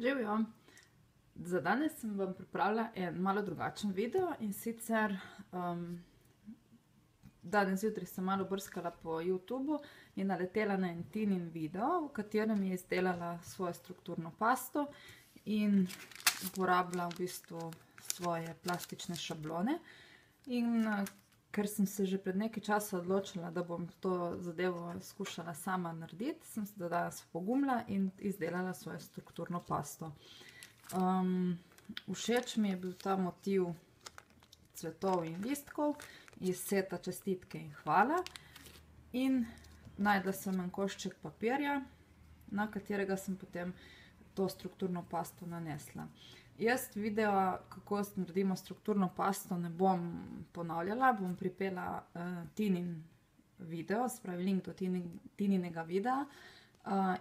Živijo! Za danes sem vam pripravila en malo drugačen video in sicer danes zjutraj sem malo brskala po YouTubu in naletela na en Tinin video, v katerem je izdelala svojo strukturno pasto in uporabila v bistvu svoje plastične šablone. In ker sem se že pred nekaj časa odločila, da bom to zadevo skušala sama narediti, sem se danes pogumila in izdelala svojo strukturno pasto. Všeč mi je bil ta motiv cvetov in listkov iz seta Čestitke in hvala. In našla sem en košček papirja, na katerega sem potem to strukturno pasto nanesla. Jaz videa, kako naredimo strukturno pasto, ne bom ponavljala, bom pripela Tinin video, se pravi link do Tininega videa.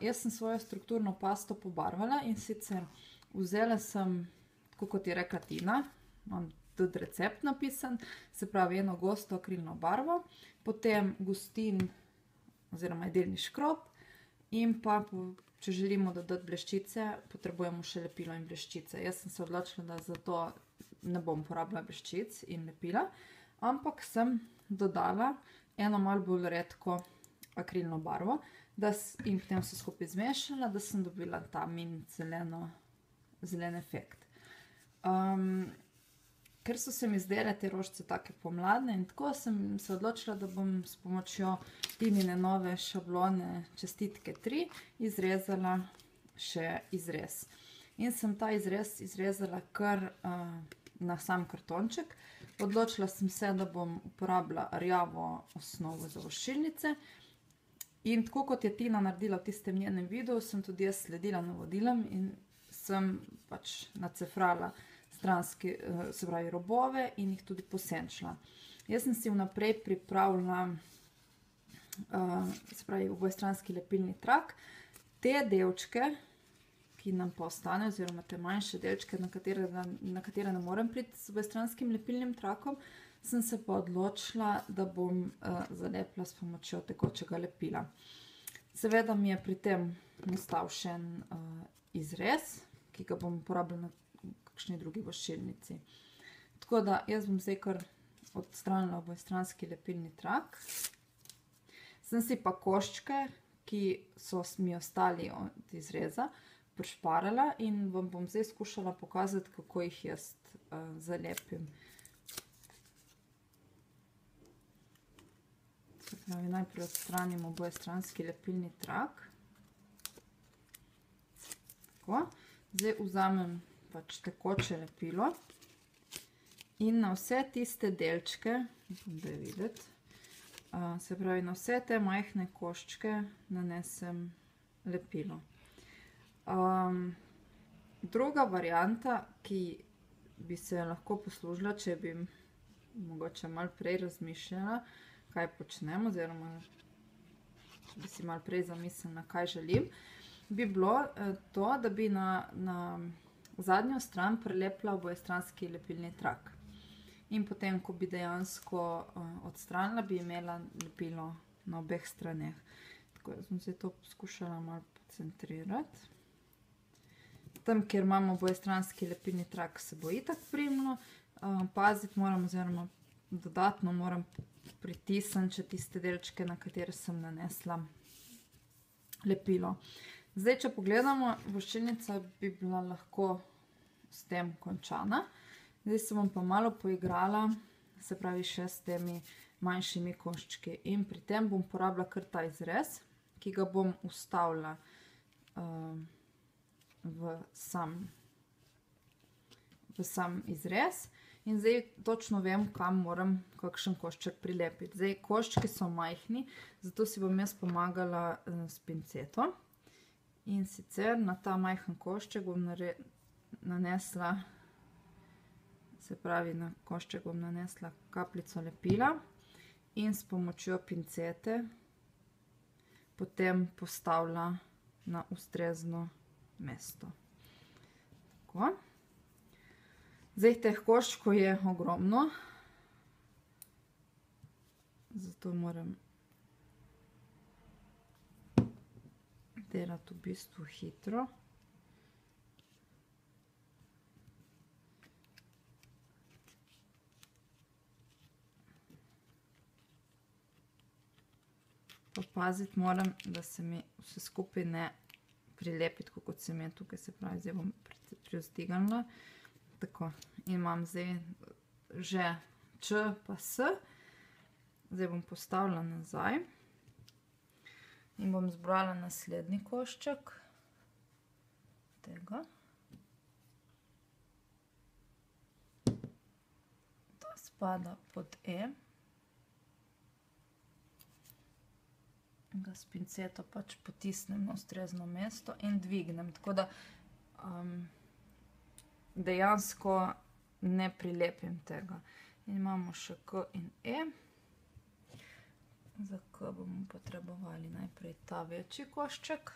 Jaz sem svojo strukturno pasto pobarvala in sicer vzela sem, tako kot je rekla Tina, imam tudi recept napisan, se pravi eno gosto akrilno barvo, potem gustin oziroma jedilni škrob in pa, če želimo dodati bleščice, potrebujemo še lepilo in bleščice. Jaz sem se odločila, da zato ne bom porabila bleščic in lepila, ampak sem dodala eno malo bolj redko akrilno barvo in potem se skupaj zmešala, da sem dobila ta min zelen efekt. Ker so se mi zdele te rožice take pomladne in tako, sem se odločila, da bom s pomočjo Tinine nove šablone Čestitke 3 izrezala še izrez. In sem ta izrez izrezala kar na sam kartonček. Odločila sem se, da bom uporabila rjavo osnovo za voščilnice. In tako kot je Tina naredila v tistem njenem videu, sem tudi jaz sledila navodilom in sem pač nacefrala stranski, se pravi robove in jih tudi posenčila. Jaz sem si vnaprej pripravila, se pravi obojestranski lepilni trak. Te delčke, ki nam pa ostane, oziroma te manjše delčke, na katere ne morem priti z obojestranskim lepilnim trakom, sem se pa odločila, da bom zalepila s pomočjo tekočega lepila. Seveda mi je pri tem nastal še en izrez, ki ga bom uporabila na kakšni drugi voščilnici. Tako da jaz bom zdaj kar odstranila obojestranski lepilni trak. Sem si pa koščke, ki so mi ostali od izreza, prišparala in vam bom zdaj skušala pokazati, kako jih jaz zalepim. Se pravi, najprej odstranim obojestranski lepilni trak. Tako. Zdaj vzamem pač tekoče lepilo in na vse tiste delčke, da je videti, se pravi na vse te majhne koščke nanesem lepilo. Druga varianta, ki bi se lahko poslužila, če bi mogoče malo prej razmišljala, kaj počnem, oziroma če bi si malo prej zamislila, kaj želim, bi bilo to, da bi na zadnjo stran prelepila obojestranski lepilni trak. In potem, ko bi dejansko odstranila, bi imela lepilo na obeh straneh. Tako, jaz bom se to poskušala malo poncentrirati. Tam, kjer imamo obojestranski lepilni trak, se bo itak primilo. Paziti moram, oziroma dodatno moram pritisniti še tiste delčke, na katere sem nanesla lepilo. Zdaj, če pogledamo, voščilnica bi bila lahko s tem končana. Zdaj se bom pa malo poigrala, se pravi še s temi manjšimi koščki. In pri tem bom porabila kar ta izrez, ki ga bom vstavila v sam izrez. In zdaj točno vem, kam moram kakšen košček prilepiti. Zdaj, koščki so majhni, zato si bom jaz pomagala s pinceto. In sicer na ta majhen košček bom nanesla, se pravi na košček bom nanesla kapljico lepila in s pomočjo pincete potem postavila na ustrezno mesto. Tako. Zdaj, teh koščkov je ogromno, zato moram delati v bistvu hitro. Pa paziti moram, da se mi vse skupaj ne prilepi, tako kot se mi je tukaj, se pravi, zdaj bom privzdignila. Tako, in imam zdaj že Č pa S. Zdaj bom postavila nazaj in bom zbrala naslednji košček tega. Ta spada pod E. Ga s pinceto pač potisnem na ustrezno mesto in dvignem, tako da dejansko ne prilepim tega. In imamo še K in E. Za K bomo potrebovali najprej ta večji košček.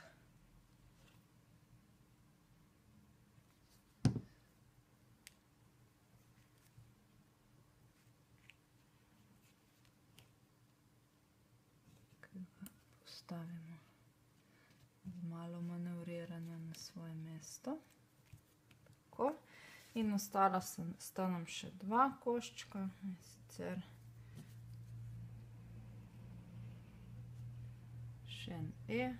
Postavimo z malo manevriranja na svoje mesto. Tako. In ostala sta nam še dva koščka, in sicer še en E.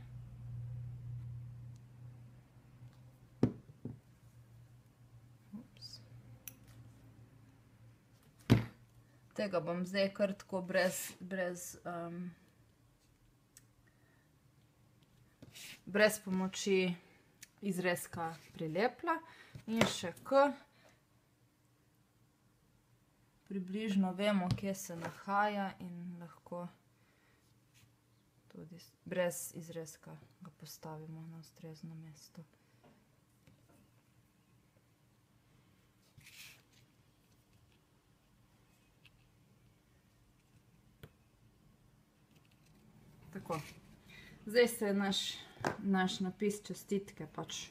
Tega bom zdaj kar tako brez pomoči izrezka prilepila. In še K. Približno vemo, kje se nahaja in lahko tudi brez izrezka ga postavimo na ustrezno mesto. Tako. Zdaj se je naš napis čestitke pač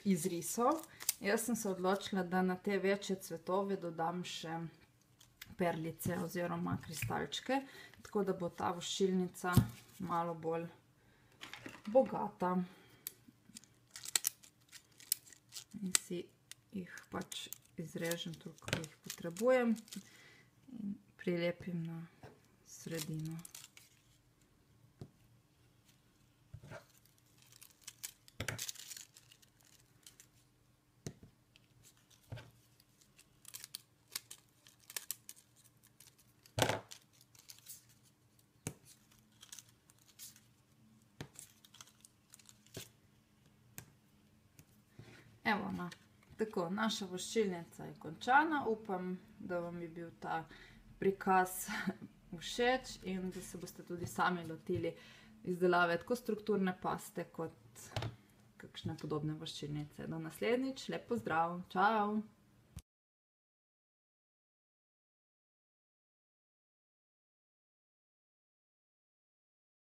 izrisal. Jaz sem se odločila, da na te večje cvetove dodam še perlice oziroma kristalčke, tako da bo ta voščilnica malo bolj bogata. In si jih pač izrežem toliko, ko jih potrebujem in prilepim na sredino. Evo, tako, naša voščilnica je končana. Upam, da vam je bil ta prikaz všeč in da se boste tudi sami lotili izdelave tako strukturne paste kot kakšne podobne voščilnice. Do naslednjič, lep pozdrav, čau!